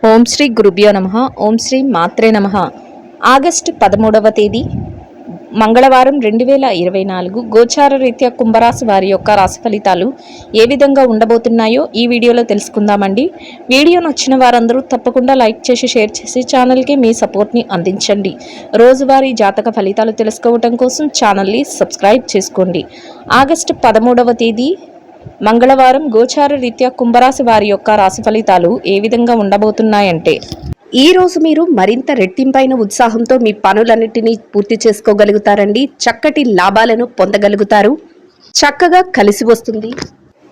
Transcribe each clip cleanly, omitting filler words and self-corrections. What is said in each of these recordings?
ఓం శ్రీ గురుభ్యో నమః. ఓం శ్రీ మాత్రే నమః. ఆగస్టు 13వ తేదీ మంగళవారం 2024 గోచార రీత్యా కుంభరాశి వారి యొక్క రాశి ఫలితాలు ఏ విధంగా ఉండబోతున్నాయో ఈ వీడియోలో తెలుసుకుందామండి. వీడియో నచ్చిన వారందరూ తప్పకుండా లైక్ చేసి షేర్ చేసి ఛానల్కి మీ సపోర్ట్ని అందించండి. రోజువారీ జాతక ఫలితాలు తెలుసుకోవటం కోసం ఛానల్ని సబ్స్క్రైబ్ చేసుకోండి. ఆగస్టు 13వ తేదీ మంగళవారం గోచార రీత్యా కుంభరాశి వారి యొక్క రాశి ఫలితాలు ఏ విధంగా ఉండబోతున్నాయంటే, ఈ రోజు మీరు మరింత రెట్టింపైన ఉత్సాహంతో మీ పనులన్నిటినీ పూర్తి చేసుకోగలుగుతారండి. చక్కటి లాభాలను పొందగలుగుతారు. చక్కగా కలిసి వస్తుంది.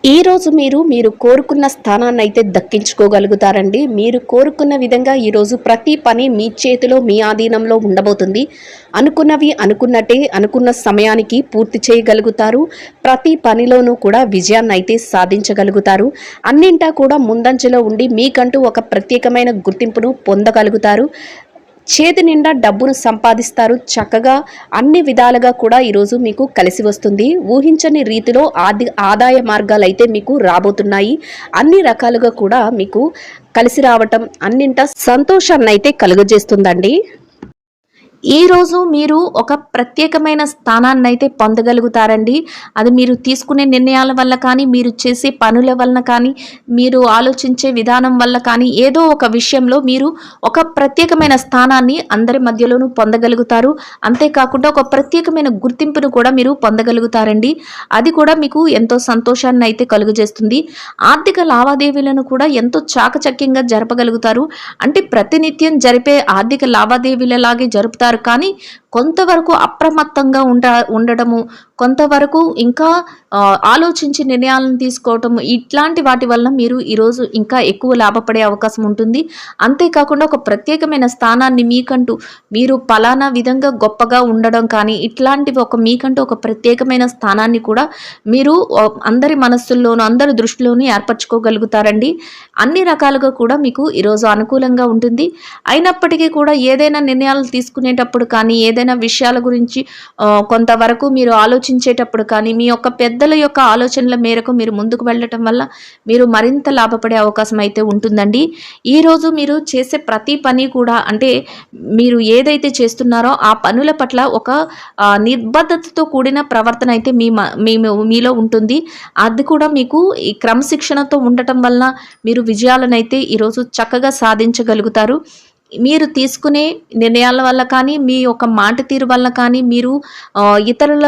ఈ రోజు మీరు కోరుకున్న స్థానాన్ని అయితే దక్కించుకోగలుగుతారండి. మీరు కోరుకున్న విధంగా ఈరోజు ప్రతి పని మీ చేతిలో మీ ఆధీనంలో ఉండబోతుంది. అనుకున్నవి అనుకున్నట్టే అనుకున్న సమయానికి పూర్తి చేయగలుగుతారు. ప్రతి పనిలోనూ కూడా విజయాన్ని అయితే సాధించగలుగుతారు. అన్నింటా కూడా ముందంజలో ఉండి మీకంటూ ఒక ప్రత్యేకమైన గుర్తింపును పొందగలుగుతారు. చేతి నిండా డబ్బును సంపాదిస్తారు. చక్కగా అన్ని విధాలుగా కూడా ఈరోజు మీకు కలిసి వస్తుంది. ఊహించని రీతిలో ఆదాయ మార్గాలు అయితే మీకు రాబోతున్నాయి. అన్ని రకాలుగా కూడా మీకు కలిసి రావటం అన్నింటా సంతోషాన్ని అయితే కలుగజేస్తుందండి. ఈరోజు మీరు ఒక ప్రత్యేకమైన స్థానాన్ని అయితే పొందగలుగుతారండి. అది మీరు తీసుకునే నిర్ణయాల వల్ల కానీ, మీరు చేసే పనుల వలన కానీ, మీరు ఆలోచించే విధానం వల్ల కానీ, ఏదో ఒక విషయంలో మీరు ఒక ప్రత్యేకమైన స్థానాన్ని అందరి మధ్యలోనూ పొందగలుగుతారు. అంతేకాకుండా ఒక ప్రత్యేకమైన గుర్తింపును కూడా మీరు పొందగలుగుతారండి. అది కూడా మీకు ఎంతో సంతోషాన్ని అయితే కలుగజేస్తుంది. ఆర్థిక లావాదేవీలను కూడా ఎంతో చాకచక్యంగా జరపగలుగుతారు. అంటే ప్రతినిత్యం జరిపే ఆర్థిక లావాదేవీలలాగే జరుపుతారు, కానీ కొంతవరకు అప్రమత్తంగా ఉండడము, కొంతవరకు ఇంకా ఆలోచించి నిర్ణయాలను తీసుకోవటము, ఇట్లాంటి వాటి వల్ల మీరు ఈరోజు ఇంకా ఎక్కువ లాభపడే అవకాశం ఉంటుంది. అంతేకాకుండా ఒక ప్రత్యేకమైన స్థానాన్ని మీకంటూ మీరు పలానా విధంగా గొప్పగా ఉండడం కానీ, ఇట్లాంటివి మీకంటూ ఒక ప్రత్యేకమైన స్థానాన్ని కూడా మీరు అందరి మనస్సుల్లోనూ అందరి దృష్టిలోనూ ఏర్పరచుకోగలుగుతారండి. అన్ని రకాలుగా కూడా మీకు ఈరోజు అనుకూలంగా ఉంటుంది. అయినప్పటికీ కూడా ఏదైనా నిర్ణయాలు తీసుకునేటప్పుడు కానీ, ఏదైనా విషయాల గురించి కొంతవరకు మీరు ఆలోచించేటప్పుడు కానీ, మీ యొక్క పెద్దల యొక్క ఆలోచనల మేరకు మీరు ముందుకు వెళ్ళటం వల్ల మీరు మరింత లాభపడే అవకాశం అయితే ఉంటుందండి. ఈరోజు మీరు చేసే ప్రతి పని కూడా, అంటే మీరు ఏదైతే చేస్తున్నారో ఆ పనుల పట్ల ఒక నిర్బద్ధతతో కూడిన ప్రవర్తన అయితే మీలో ఉంటుంది. అది కూడా మీకు ఈ క్రమశిక్షణతో ఉండటం వల్ల మీరు విజయాలను అయితే ఈరోజు చక్కగా సాధించగలుగుతారు. మీరు తీసుకునే నిర్ణయాల వల్ల కానీ, మీ యొక్క మాట తీరు వల్ల కానీ, మీరు ఇతరుల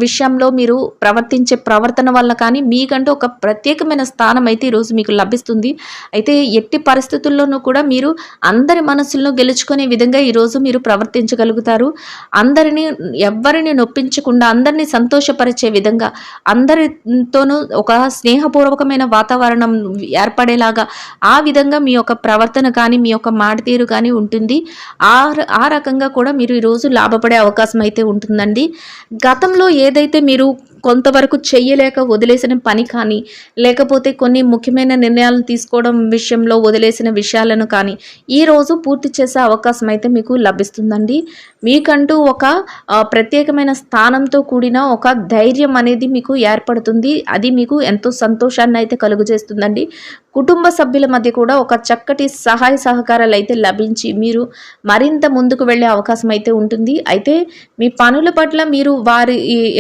విషయంలో మీరు ప్రవర్తించే ప్రవర్తన వల్ల కానీ మీకంటూ ఒక ప్రత్యేకమైన స్థానం అయితే ఈరోజు మీకు లభిస్తుంది. అయితే ఎట్టి పరిస్థితుల్లోనూ కూడా మీరు అందరి మనసులను గెలుచుకునే విధంగా ఈరోజు మీరు ప్రవర్తించగలుగుతారు. ఎవ్వరిని నొప్పించకుండా అందరినీ సంతోషపరిచే విధంగా, అందరితోనూ ఒక స్నేహపూర్వకమైన వాతావరణం ఏర్పడేలాగా ఆ విధంగా మీ యొక్క ప్రవర్తన కానీ, మీ యొక్క మాట తీరు కానీ ఉంటుంది. ఆ రకంగా కూడా మీరు ఈరోజు లాభపడే అవకాశం అయితే ఉంటుందండి. గతంలో ఏదైతే మీరు కొంతవరకు చెయ్యలేక వదిలేసిన పని కానీ, లేకపోతే కొన్ని ముఖ్యమైన నిర్ణయాలను తీసుకోవడం విషయంలో వదిలేసిన విషయాలను కానీ ఈరోజు పూర్తి చేసే అవకాశం అయితే మీకు లభిస్తుందండి. మీకంటూ ఒక ప్రత్యేకమైన స్థానంతో కూడిన ఒక ధైర్యం అనేది మీకు ఏర్పడుతుంది. అది మీకు ఎంతో సంతోషాన్ని అయితే కలుగజేస్తుందండి. కుటుంబ సభ్యుల మధ్య కూడా ఒక చక్కటి సహాయ సహకారాలు అయితే లభించి మీరు మరింత ముందుకు వెళ్ళే అవకాశం అయితే ఉంటుంది. అయితే మీ పనుల పట్ల మీరు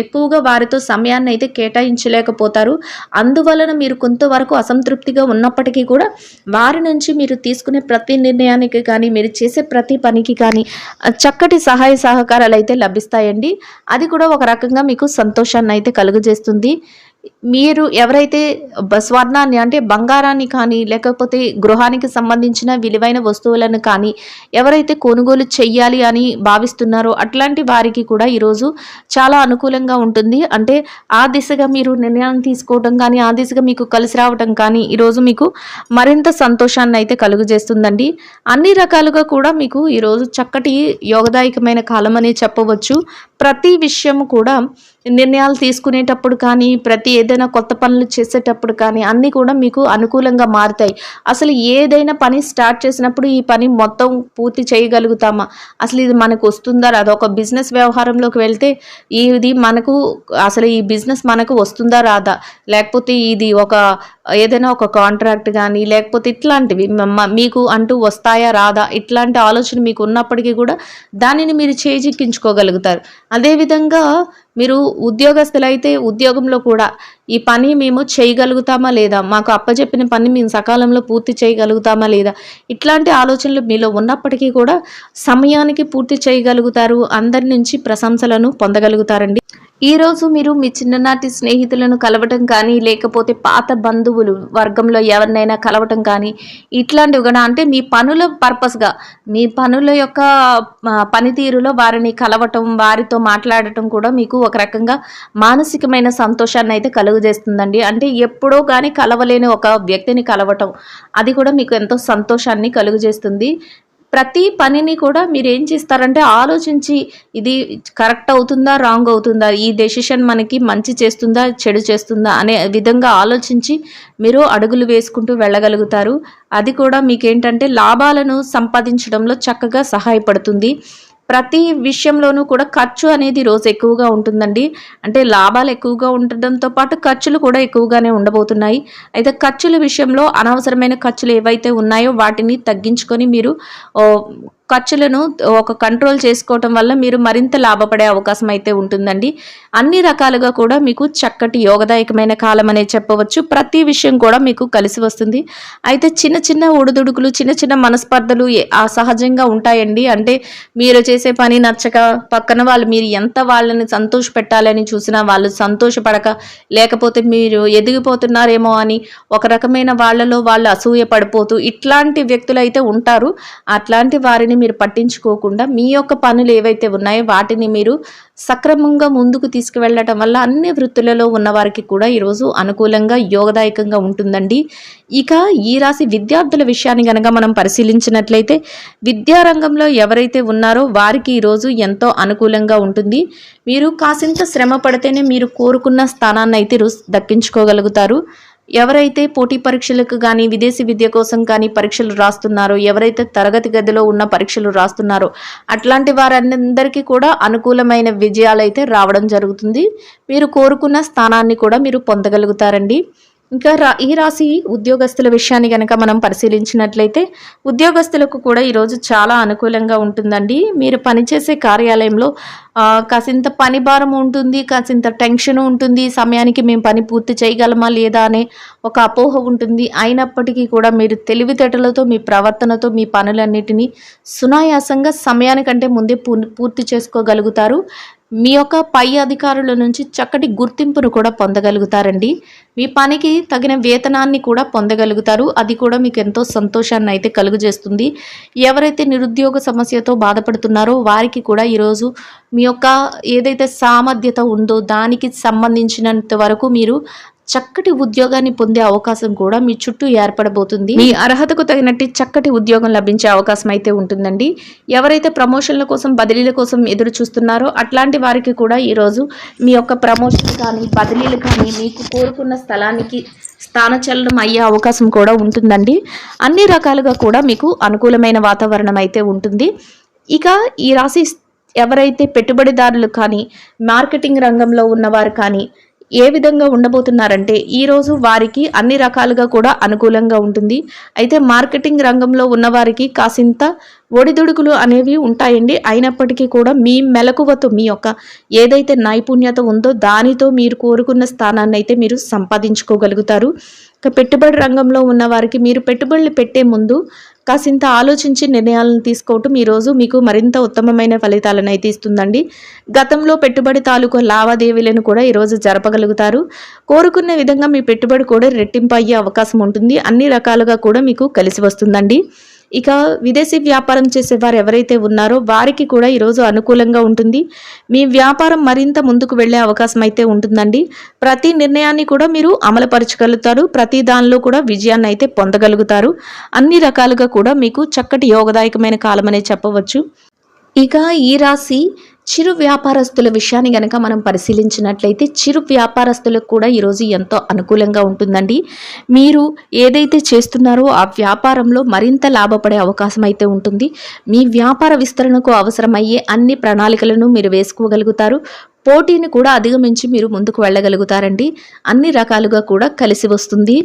ఎక్కువగా వారితో సమయాన్ని అయితే కేటాయించలేకపోతారు. అందువలన మీరు కొంతవరకు అసంతృప్తిగా ఉన్నప్పటికీ కూడా వారి నుంచి మీరు తీసుకునే ప్రతి నిర్ణయానికి కానీ, మీరు చేసే ప్రతి పనికి కానీ చక్కటి సహాయ సహకారాలు అయితే లభిస్తాయండి. అది కూడా ఒక రకంగా మీకు సంతోషాన్ని అయితే కలుగజేస్తుంది. మీరు ఎవరైతే స్వర్ణాన్ని, అంటే బంగారాన్ని కానీ, లేకపోతే గృహానికి సంబంధించిన విలువైన వస్తువులను కానీ ఎవరైతే కొనుగోలు చెయ్యాలి అని భావిస్తున్నారో అట్లాంటి వారికి కూడా ఈరోజు చాలా అనుకూలంగా ఉంటుంది. అంటే ఆ దిశగా మీరు నిర్ణయాన్ని తీసుకోవడం కానీ, ఆ దిశగా మీకు కలిసి రావడం కానీ ఈరోజు మీకు మరింత సంతోషాన్ని అయితే కలుగజేస్తుందండి. అన్ని రకాలుగా కూడా మీకు ఈరోజు చక్కటి యోగదాయకమైన కాలం అని చెప్పవచ్చు. ప్రతి విషయం కూడా నిర్ణయాలు తీసుకునేటప్పుడు కానీ, ఏదైనా కొత్త పనులు చేసేటప్పుడు కానీ అన్నీ కూడా మీకు అనుకూలంగా మారుతాయి. అసలు ఏదైనా పని స్టార్ట్ చేసినప్పుడు ఈ పని మొత్తం పూర్తి చేయగలుగుతామా, అసలు ఇది మనకు వస్తుందా రాదా, ఒక బిజినెస్ వ్యవహారంలోకి వెళ్తే ఈ బిజినెస్ మనకు వస్తుందా రాదా, లేకపోతే ఇది ఒక ఏదైనా ఒక కాంట్రాక్ట్ కానీ లేకపోతే ఇట్లాంటివి మీకు అంటూ వస్తాయా రాదా ఇట్లాంటి ఆలోచన మీకు ఉన్నప్పటికీ కూడా దానిని మీరు చేజిక్కించుకోగలుగుతారు. అదేవిధంగా మీరు ఉద్యోగస్తులైతే ఉద్యోగంలో కూడా ఈ పని మేము చేయగలుగుతామా లేదా, మాకు అప్పచెప్పిన పని మేము సకాలంలో పూర్తి చేయగలుగుతామా లేదా, ఇట్లాంటి ఆలోచనలు మీలో ఉన్నప్పటికీ కూడా సమయానికి పూర్తి చేయగలుగుతారు. అందరి నుంచి ప్రశంసలను పొందగలుగుతారండి. ఈరోజు మీరు మీ చిన్ననాటి స్నేహితులను కలవటం కానీ లేకపోతే పాత బంధువులు వర్గంలో ఎవరినైనా కలవటం కానీ ఇట్లాంటివి కూడా అంటే మీ పనుల పర్పస్గా మీ పనుల యొక్క పనితీరులో వారిని కలవటం వారితో మాట్లాడటం కూడా మీకు ఒక రకంగా మానసికమైన సంతోషాన్ని అయితే కలుగజేస్తుందండి. అంటే ఎప్పుడో కానీ కలవలేని ఒక వ్యక్తిని కలవటం అది కూడా మీకు ఎంతో సంతోషాన్ని కలుగజేస్తుంది. ప్రతి పనిని కూడా మీరు ఏం చేస్తారంటే ఆలోచించి ఇది కరెక్ట్ అవుతుందా రాంగ్ అవుతుందా, ఈ డెసిషన్ మనకి మంచి చేస్తుందా చెడు చేస్తుందా అనే విధంగా ఆలోచించి మీరు అడుగులు వేసుకుంటూ వెళ్ళగలుగుతారు. అది కూడా మీకేంటంటే లాభాలను సంపాదించడంలో చక్కగా సహాయపడుతుంది. ప్రతి విషయంలోనూ కూడా ఖర్చు అనేది రోజు ఎక్కువగా ఉంటుందండి. అంటే లాభాలు ఎక్కువగా ఉండడంతో పాటు ఖర్చులు కూడా ఎక్కువగానే ఉండబోతున్నాయి. అయితే ఖర్చుల విషయంలో అనవసరమైన ఖర్చులు ఏవైతే ఉన్నాయో వాటిని తగ్గించుకొని మీరు ఖర్చులను ఒక కంట్రోల్ చేసుకోవటం వల్ల మీరు మరింత లాభపడే అవకాశం అయితే ఉంటుందండి. అన్ని రకాలుగా కూడా మీకు చక్కటి యోగదాయకమైన కాలం అనే చెప్పవచ్చు. ప్రతి విషయం కూడా మీకు కలిసి వస్తుంది. అయితే చిన్న చిన్న ఒడిదుడుకులు చిన్న చిన్న మనస్పర్ధలు సహజంగా ఉంటాయండి. అంటే మీరు చేసే పని నచ్చక పక్కన వాళ్ళు మీరు ఎంత వాళ్ళని సంతోష పెట్టాలని చూసినా వాళ్ళు సంతోషపడక లేకపోతే మీరు ఎదిగిపోతున్నారేమో అని ఒక రకమైన వాళ్ళలో వాళ్ళు అసూయ పడిపోతూ ఇట్లాంటి వ్యక్తులు అయితే ఉంటారు. అట్లాంటి వారిని మీరు పట్టించుకోకుండా మీ యొక్క పనులు ఏవైతే ఉన్నాయో వాటిని మీరు సక్రమంగా ముందుకు తీసుకువెళ్ళటం వల్ల అన్ని వృత్తులలో ఉన్న వారికి కూడా ఈరోజు అనుకూలంగా యోగదాయకంగా ఉంటుందండి. ఇక ఈ రాశి విద్యార్థుల విషయాన్ని కనుక మనం పరిశీలించినట్లయితే విద్యారంగంలో ఎవరైతే ఉన్నారో వారికి ఈరోజు ఎంతో అనుకూలంగా ఉంటుంది. మీరు కాసింత శ్రమ పడితేనే మీరు కోరుకున్న స్థానాన్ని అయితే దక్కించుకోగలుగుతారు. ఎవరైతే పోటీ పరీక్షలకు కానీ విదేశీ విద్య కోసం కానీ పరీక్షలు రాస్తున్నారో, ఎవరైతే తరగతి గదిలో ఉన్న పరీక్షలు రాస్తున్నారో అట్లాంటి వారందరికీ కూడా అనుకూలమైన విజయాలు అయితే రావడం జరుగుతుంది. మీరు కోరుకున్న స్థానాన్ని కూడా మీరు పొందగలుగుతారండి. ఇంకా ఈ రాశి ఉద్యోగస్తుల విషయాన్ని కనుక మనం పరిశీలించినట్లయితే ఉద్యోగస్తులకు కూడా ఈరోజు చాలా అనుకూలంగా ఉంటుందండి. మీరు పనిచేసే కార్యాలయంలో కాసింత పని భారం ఉంటుంది, కాసింత టెన్షన్ ఉంటుంది, సమయానికి మేము పని పూర్తి చేయగలమా లేదా అనే ఒక అపోహ ఉంటుంది. అయినప్పటికీ కూడా మీరు తెలివితేటలతో మీ ప్రవర్తనతో మీ పనులన్నిటినీ సునాయాసంగా సమయానికంటే ముందే పూర్తి చేసుకోగలుగుతారు. మీ యొక్క పై అధికారుల నుంచి చక్కటి గుర్తింపును కూడా పొందగలుగుతారండి. మీ పనికి తగిన వేతనాన్ని కూడా పొందగలుగుతారు. అది కూడా మీకు ఎంతో సంతోషాన్ని అయితే కలుగజేస్తుంది. ఎవరైతే నిరుద్యోగ సమస్యతో బాధపడుతున్నారో వారికి కూడా ఈరోజు మీ యొక్క ఏదైతే సామర్థ్యత ఉందో దానికి సంబంధించినంత వరకు మీరు చక్కటి ఉద్యోగాన్ని పొందే అవకాశం కూడా మీ చుట్టూ ఏర్పడబోతుంది. మీ అర్హతకు తగినట్టు చక్కటి ఉద్యోగం లభించే అవకాశం అయితే ఉంటుందండి. ఎవరైతే ప్రమోషన్ల కోసం బదిలీల కోసం ఎదురు చూస్తున్నారో అట్లాంటి వారికి కూడా ఈరోజు మీ యొక్క ప్రమోషన్ కానీ బదిలీలు కానీ మీకు కోరుకున్న స్థలానికి స్థానచలనం అయ్యే అవకాశం కూడా ఉంటుందండి. అన్ని రకాలుగా కూడా మీకు అనుకూలమైన వాతావరణం అయితే ఉంటుంది. ఇక ఈ రాశి ఎవరైతే పెట్టుబడిదారులు కానీ మార్కెటింగ్ రంగంలో ఉన్నవారు కానీ ఏ విధంగా ఉండబోతున్నారంటే ఈరోజు వారికి అన్ని రకాలుగా కూడా అనుకూలంగా ఉంటుంది. అయితే మార్కెటింగ్ రంగంలో ఉన్నవారికి కాసింత ఒడిదుడుకులు అనేవి ఉంటాయండి. అయినప్పటికీ కూడా మీ మెలకువతో మీ యొక్క ఏదైతే నైపుణ్యత ఉందో దానితో మీరు కోరుకున్న స్థానాన్ని అయితే మీరు సంపాదించుకోగలుగుతారు. ఇక పెట్టుబడి రంగంలో ఉన్న వారికి మీరు పెట్టుబడులు పెట్టే ముందు కాసింత ఆలోచించి నిర్ణయాలను తీసుకోవటం ఈరోజు మీకు మరింత ఉత్తమమైన ఫలితాలను అయితే ఇస్తుందండి. గతంలో పెట్టుబడి తాలూకు లావాదేవీలను కూడా ఈరోజు జరపగలుగుతారు. కోరుకున్న విధంగా మీ పెట్టుబడి కూడా రెట్టింపు అయ్యే అవకాశం ఉంటుంది. అన్ని రకాలుగా కూడా మీకు కలిసి వస్తుందండి. ఇక విదేశీ వ్యాపారం చేసేవారు ఎవరైతే ఉన్నారో వారికి కూడా ఈరోజు అనుకూలంగా ఉంటుంది. మీ వ్యాపారం మరింత ముందుకు వెళ్ళే అవకాశం అయితే ఉంటుందండి. ప్రతి నిర్ణయాన్ని కూడా మీరు అమలుపరచగలుగుతారు. ప్రతి దానిలో కూడా విజయాన్ని అయితే పొందగలుగుతారు. అన్ని రకాలుగా కూడా మీకు చక్కటి యోగదాయకమైన కాలం అనే చెప్పవచ్చు. ఇక ఈ రాశి చిరు వ్యాపారస్తుల విషయాన్ని గనక మనం పరిశీలించినట్లయితే చిరు వ్యాపారస్తులకు కూడా ఈరోజు ఎంతో అనుకూలంగా ఉంటుందండి. మీరు ఏదైతే చేస్తున్నారో ఆ వ్యాపారంలో మరింత లాభపడే అవకాశం అయితే ఉంటుంది. మీ వ్యాపార విస్తరణకు అవసరమయ్యే అన్ని ప్రణాళికలను మీరు వేసుకోగలుగుతారు. పోటీని కూడా అధిగమించి మీరు ముందుకు వెళ్ళగలుగుతారండి. అన్ని రకాలుగా కూడా కలిసి వస్తుంది.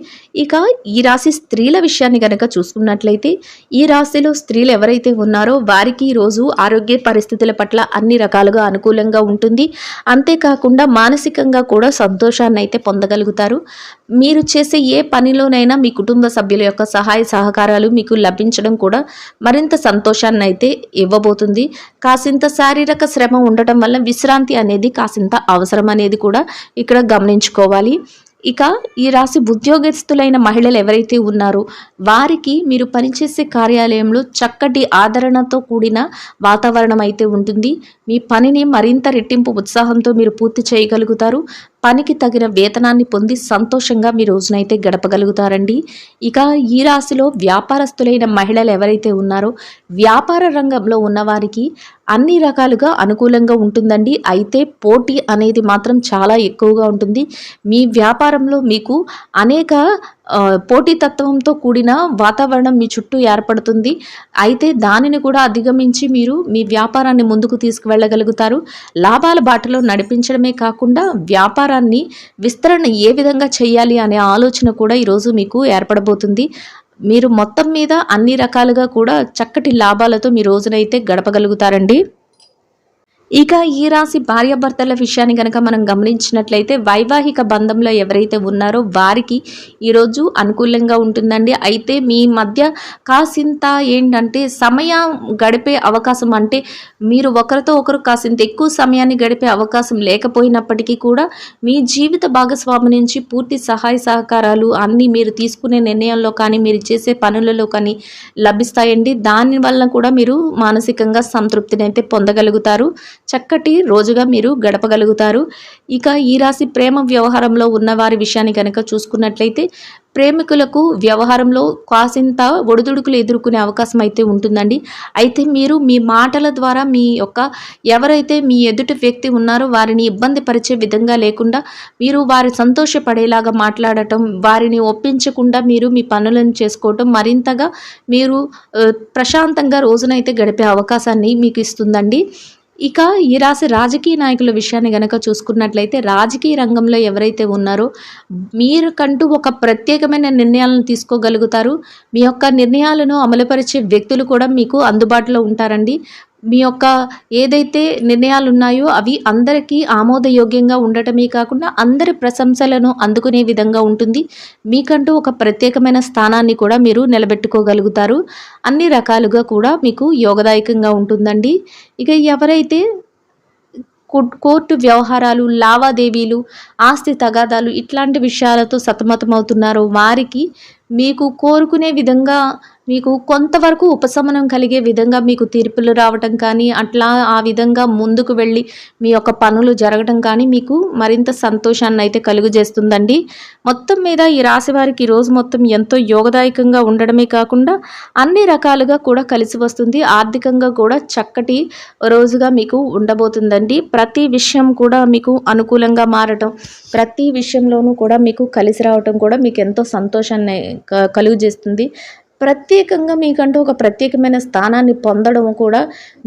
ఇక ఈ రాశి స్త్రీల విషయాన్ని కనుక చూసుకున్నట్లయితే ఈ రాశిలో స్త్రీలు ఎవరైతే ఉన్నారో వారికి ఈరోజు ఆరోగ్య పరిస్థితుల పట్ల అన్ని రకాలుగా అనుకూలంగా ఉంటుంది. అంతేకాకుండా మానసికంగా కూడా సంతోషాన్ని అయితే పొందగలుగుతారు. మీరు చేసే ఏ పనిలోనైనా మీ కుటుంబ సభ్యుల యొక్క సహాయ సహకారాలు మీకు లభించడం కూడా మరింత సంతోషాన్ని అయితే ఇవ్వబోతుంది. కాసింత శారీరక శ్రమ ఉండటం వల్ల విశ్రాంతి అనేది కాసింత అవసరం అనేది కూడా ఇక్కడ గమనించుకోవాలి. ఇక ఈ రాశి ఉద్యోగస్తులైన మహిళలు ఎవరైతే ఉన్నారో వారికి మీరు పనిచేసే కార్యాలయంలో చక్కటి ఆదరణతో కూడిన వాతావరణం అయితే ఉంటుంది. మీ పనిని మరింత రెట్టింపు ఉత్సాహంతో మీరు పూర్తి చేయగలుగుతారు. పనికి తగిన వేతనాన్ని పొంది సంతోషంగా మీ రోజునైతే గడపగలుగుతారండి. ఇక ఈ రాశిలో వ్యాపారస్తులైన మహిళలు ఎవరైతే ఉన్నారో వ్యాపార రంగంలో ఉన్నవారికి అన్ని రకాలుగా అనుకూలంగా ఉంటుందండి. అయితే పోటీ అనేది మాత్రం చాలా ఎక్కువగా ఉంటుంది. మీ వ్యాపారంలో మీకు అనేక పోటీతత్వంతో కూడిన వాతావరణం మీ చుట్టూ ఏర్పడుతుంది. అయితే దానిని కూడా అధిగమించి మీరు మీ వ్యాపారాన్ని ముందుకు తీసుకువెళ్ళగలుగుతారు. లాభాల బాటలో నడిపించడమే కాకుండా వ్యాపారాన్ని విస్తరణ ఏ విధంగా చేయాలి అనే ఆలోచన కూడా ఈరోజు మీకు ఏర్పడబోతుంది. మీరు మొత్తం మీద అన్ని రకాలుగా కూడా చక్కటి లాభాలతో మీ రోజునైతే గడపగలుగుతారండి. ఇక ఈ రాశి భార్యాభర్తల విషయాన్ని కనుక మనం గమనించినట్లయితే వైవాహిక బంధంలో ఎవరైతే ఉన్నారో వారికి ఈరోజు అనుకూలంగా ఉంటుందండి. అయితే మీ మధ్య కాసింత ఏంటంటే సమయం గడిపే అవకాశం, అంటే మీరు ఒకరితో ఒకరు కాసింత ఎక్కువ సమయాన్ని గడిపే అవకాశం లేకపోయినప్పటికీ కూడా మీ జీవిత భాగస్వామి నుంచి పూర్తి సహాయ సహకారాలు అన్నీ మీరు తీసుకునే నిర్ణయంలో కానీ మీరు చేసే పనులలో కానీ లభిస్తాయండి. దానివల్ల కూడా మీరు మానసికంగా సంతృప్తిని అయితే పొందగలుగుతారు. చక్కటి రోజుగా మీరు గడపగలుగుతారు. ఇక ఈ రాశి ప్రేమ వ్యవహారంలో ఉన్న వారి విషయాన్ని కనుక చూసుకున్నట్లయితే ప్రేమికులకు వ్యవహారంలో కాసింత ఒడిదుడుకులు ఎదుర్కొనే అవకాశం అయితే ఉంటుందండి. అయితే మీరు మీ మాటల ద్వారా మీ యొక్క ఎవరైతే మీ ఎదుటి వ్యక్తి ఉన్నారో వారిని ఇబ్బంది పరిచే విధంగా లేకుండా మీరు వారి సంతోషపడేలాగా మాట్లాడటం, వారిని ఒప్పించకుండా మీరు మీ పనులను చేసుకోవటం మరింతగా మీరు ప్రశాంతంగా రోజునైతే గడిపే అవకాశాన్ని మీకు ఇస్తుందండి. ఇక ఈ రాశి రాజకీయ నాయకుల విషయాన్ని గనక చూసుకున్నట్లయితే రాజకీయ రంగంలో ఎవరైతే ఉన్నారో మీరుకంటూ ఒక ప్రత్యేకమైన నిర్ణయాలను తీసుకోగలుగుతారు. మీ యొక్క నిర్ణయాలను అమలుపరిచే వ్యక్తులు కూడా మీకు అందుబాటులో ఉంటారండి. మీ యొక్క ఏదైతే నిర్ణయాలు ఉన్నాయో అవి అందరికీ ఆమోదయోగ్యంగా ఉండటమే కాకుండా అందరి ప్రశంసలను అందుకునే విధంగా ఉంటుంది. మీకంటూ ఒక ప్రత్యేకమైన స్థానాన్ని కూడా మీరు నిలబెట్టుకోగలుగుతారు. అన్ని రకాలుగా కూడా మీకు యోగదాయకంగా ఉంటుందండి. ఇక ఎవరైతే కోర్టు వ్యవహారాలు, లావాదేవీలు, ఆస్తి తగాదాలు ఇట్లాంటి విషయాలతో సతమతమవుతున్నారో వారికి మీకు కోరుకునే విధంగా మీకు కొంతవరకు ఉపశమనం కలిగే విధంగా మీకు తీర్పులు రావటం కానీ అట్లా ఆ విధంగా ముందుకు వెళ్ళి మీ యొక్క పనులు జరగడం కానీ మీకు మరింత సంతోషాన్ని అయితే కలుగజేస్తుందండి. మొత్తం మీద ఈ రాశి వారికి ఈరోజు మొత్తం ఎంతో యోగదాయకంగా ఉండడమే కాకుండా అన్ని రకాలుగా కూడా కలిసి వస్తుంది. ఆర్థికంగా కూడా చక్కటి రోజుగా మీకు ఉండబోతుందండి. ప్రతి విషయం కూడా మీకు అనుకూలంగా మారటం, ప్రతి విషయంలోనూ కూడా మీకు కలిసి రావటం కూడా మీకు ఎంతో సంతోషాన్ని కలుగజేస్తుంది. ప్రత్యేకంగా మీకంటూ ఒక ప్రత్యేకమైన స్థానాన్ని పొందడం కూడా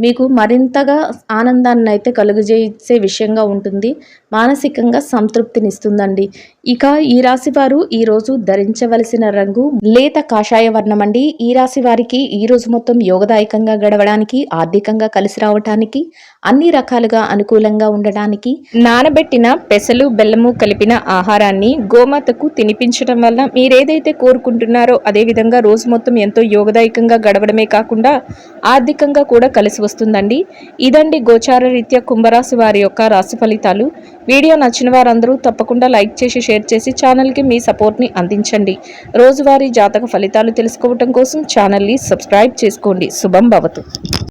మీకు మరింతగా ఆనందాన్ని అయితే కలుగజేసే విషయంగా ఉంటుంది. మానసికంగా సంతృప్తినిస్తుందండి. ఇక ఈ రాశి వారు ఈరోజు ధరించవలసిన రంగు లేత కాషాయ వర్ణం అండి. ఈ రాశి వారికి ఈ రోజు మొత్తం యోగదాయకంగా గడవడానికి, ఆర్థికంగా కలిసి రావడానికి, అన్ని రకాలుగా అనుకూలంగా ఉండడానికి నానబెట్టిన పెసలు, బెల్లము కలిపిన ఆహారాన్ని గోమాతకు తినిపించడం వల్ల మీరేదైతే కోరుకుంటున్నారో అదేవిధంగా రోజు మొత్తం ఎంతో యోగదాయకంగా గడవడమే కాకుండా ఆర్థికంగా కూడా కలిసి వస్తుందండి. ఇదండి గోచార రీత్యా కుంభరాశి వారి యొక్క రాశి ఫలితాలు. వీడియో నచ్చిన వారందరూ తప్పకుండా లైక్ చేసి షేర్ చేసి ఛానల్కి మీ సపోర్ట్ని అందించండి. రోజువారీ జాతక ఫలితాలు తెలుసుకోవటం కోసం ఛానల్ని సబ్స్క్రైబ్ చేసుకోండి. శుభం భవతు.